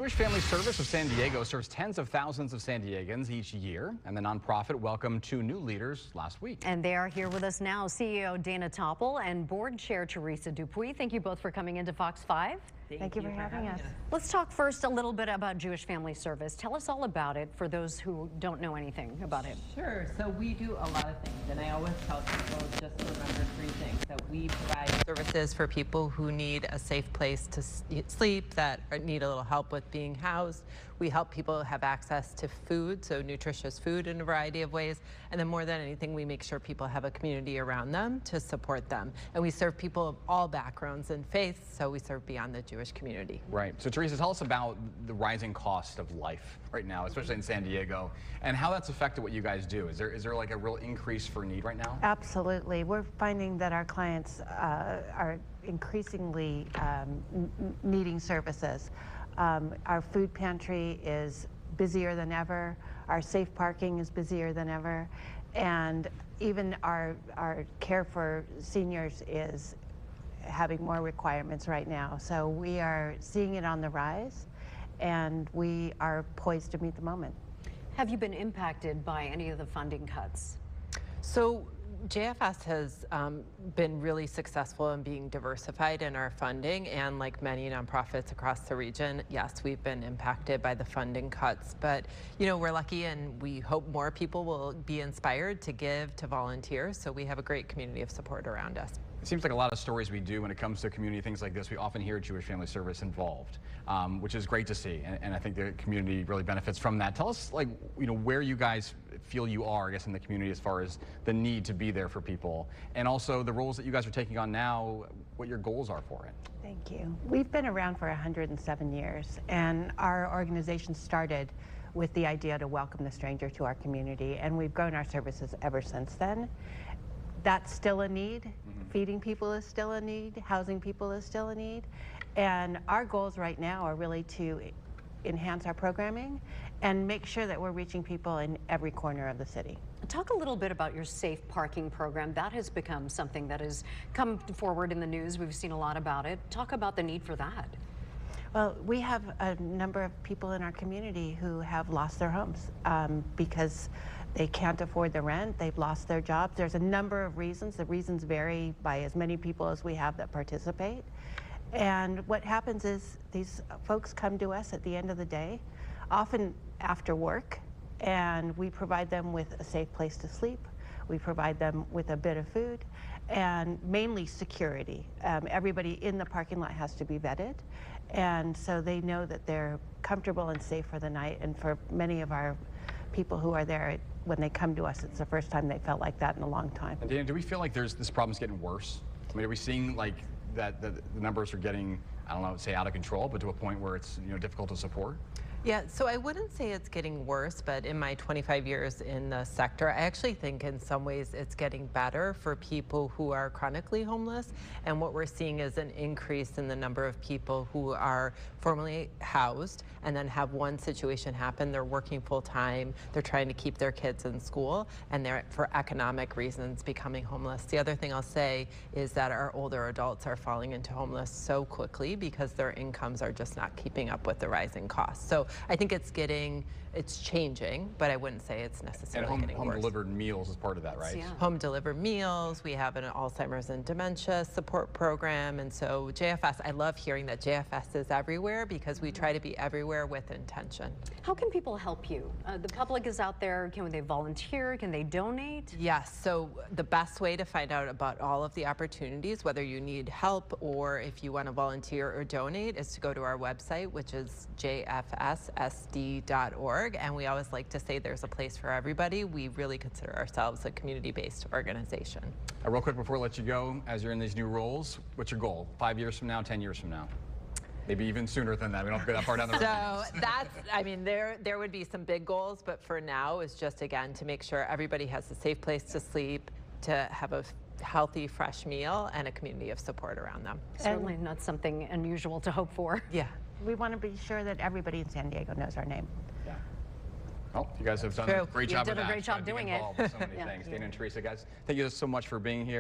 Jewish Family Service of San Diego serves tens of thousands of San Diegans each year, and the nonprofit welcomed 2 new leaders last week. And they are here with us now, CEO Dana Topple and Board Chair Teresa Dupuy. Thank you both for coming into Fox 5. Thank you for having us. Let's talk first a little bit about Jewish Family Service. Tell us all about it for those who don't know anything about it. Sure. So we do a lot of things, and I always tell people just to remember 3 things. That we provide services for people who need a safe place to sleep, that need a little help with being housed. We help people have access to food, so nutritious food in a variety of ways. And then more than anything, we make sure people have a community around them to support them. And we serve people of all backgrounds and faiths, so we serve beyond the Jewish community. Right. So Teresa, tell us about the rising cost of life right now, especially in San Diego, and how that's affected what you guys do. Is there like a real increase for need right now? Absolutely. We're finding that our clients are increasingly needing services. Our food pantry is busier than ever. Our safe parking is busier than ever. And even our care for seniors is having more requirements right now. So we are seeing it on the rise, and we are poised to meet the moment. Have you been impacted by any of the funding cuts? So JFS has been really successful in being diversified in our funding, and like many nonprofits across the region, yes, we've been impacted by the funding cuts, but you know, we're lucky and we hope more people will be inspired to give, to volunteer, so we have a great community of support around us. It seems like a lot of stories we do when it comes to community things like this, we often hear Jewish Family Service involved, which is great to see, and I think the community really benefits from that. Tell us, like, you know, where you guys feel you are, I guess, in the community as far as the need to be there for people, and also the roles that you guys are taking on now, what your goals are for it. Thank you. We've been around for 107 years, and our organization started with the idea to welcome the stranger to our community, and we've grown our services ever since then. That's still a need. Feeding people is still a need. Housing people is still a need. And our goals right now are really to enhance our programming and make sure that we're reaching people in every corner of the city. Talk a little bit about your safe parking program. That has become something that has come forward in the news. We've seen a lot about it. Talk about the need for that. Well, we have a number of people in our community who have lost their homes because they can't afford the rent, they've lost their jobs. There's a number of reasons. The reasons vary by as many people as we have that participate. And what happens is these folks come to us at the end of the day, often after work, and we provide them with a safe place to sleep. We provide them with a bit of food, and mainly security. Everybody in the parking lot has to be vetted, and so they know that they're comfortable and safe for the night. And for many of our people who are there, when they come to us, it's the first time they felt like that in a long time. And Dana, do we feel like this problem's getting worse? I mean, are we seeing like that the numbers are getting, I don't know, say out of control, but to a point where it's, you know, difficult to support? Yeah, so I wouldn't say it's getting worse, but in my 25 years in the sector, I actually think in some ways it's getting better for people who are chronically homeless. And what we're seeing is an increase in the number of people who are formerly housed and then have one situation happen. They're working full time, they're trying to keep their kids in school, and they're, for economic reasons, becoming homeless. The other thing I'll say is that our older adults are falling into homeless so quickly because their incomes are just not keeping up with the rising costs. So I think it's changing, but I wouldn't say it's necessarily getting worse. And home-delivered meals is part of that, right? Yeah. Home-delivered meals. We have an Alzheimer's and dementia support program, and so JFS, I love hearing that JFS is everywhere because we try to be everywhere with intention. How can people help you? The public is out there. Can they volunteer? Can they donate? Yes, so the best way to find out about all of the opportunities, whether you need help or if you want to volunteer or donate, is to go to our website, which is jfssd.org, and we always like to say there's a place for everybody. We really consider ourselves a community-based organization. Real quick before I let you go, as you're in these new roles, what's your goal? 5 years from now, 10 years from now? Maybe even sooner than that. We don't have to go that far down the road. So that's, I mean, there would be some big goals, but for now is just, again, to make sure everybody has a safe place to sleep, to have a healthy, fresh meal, and a community of support around them. Certainly not something unusual to hope for. Yeah. We want to be sure that everybody in San Diego knows our name. Yeah. Well, you guys have done a great job of that. You did a great job doing it. With so many things. Dana and Teresa, guys, thank you so much for being here.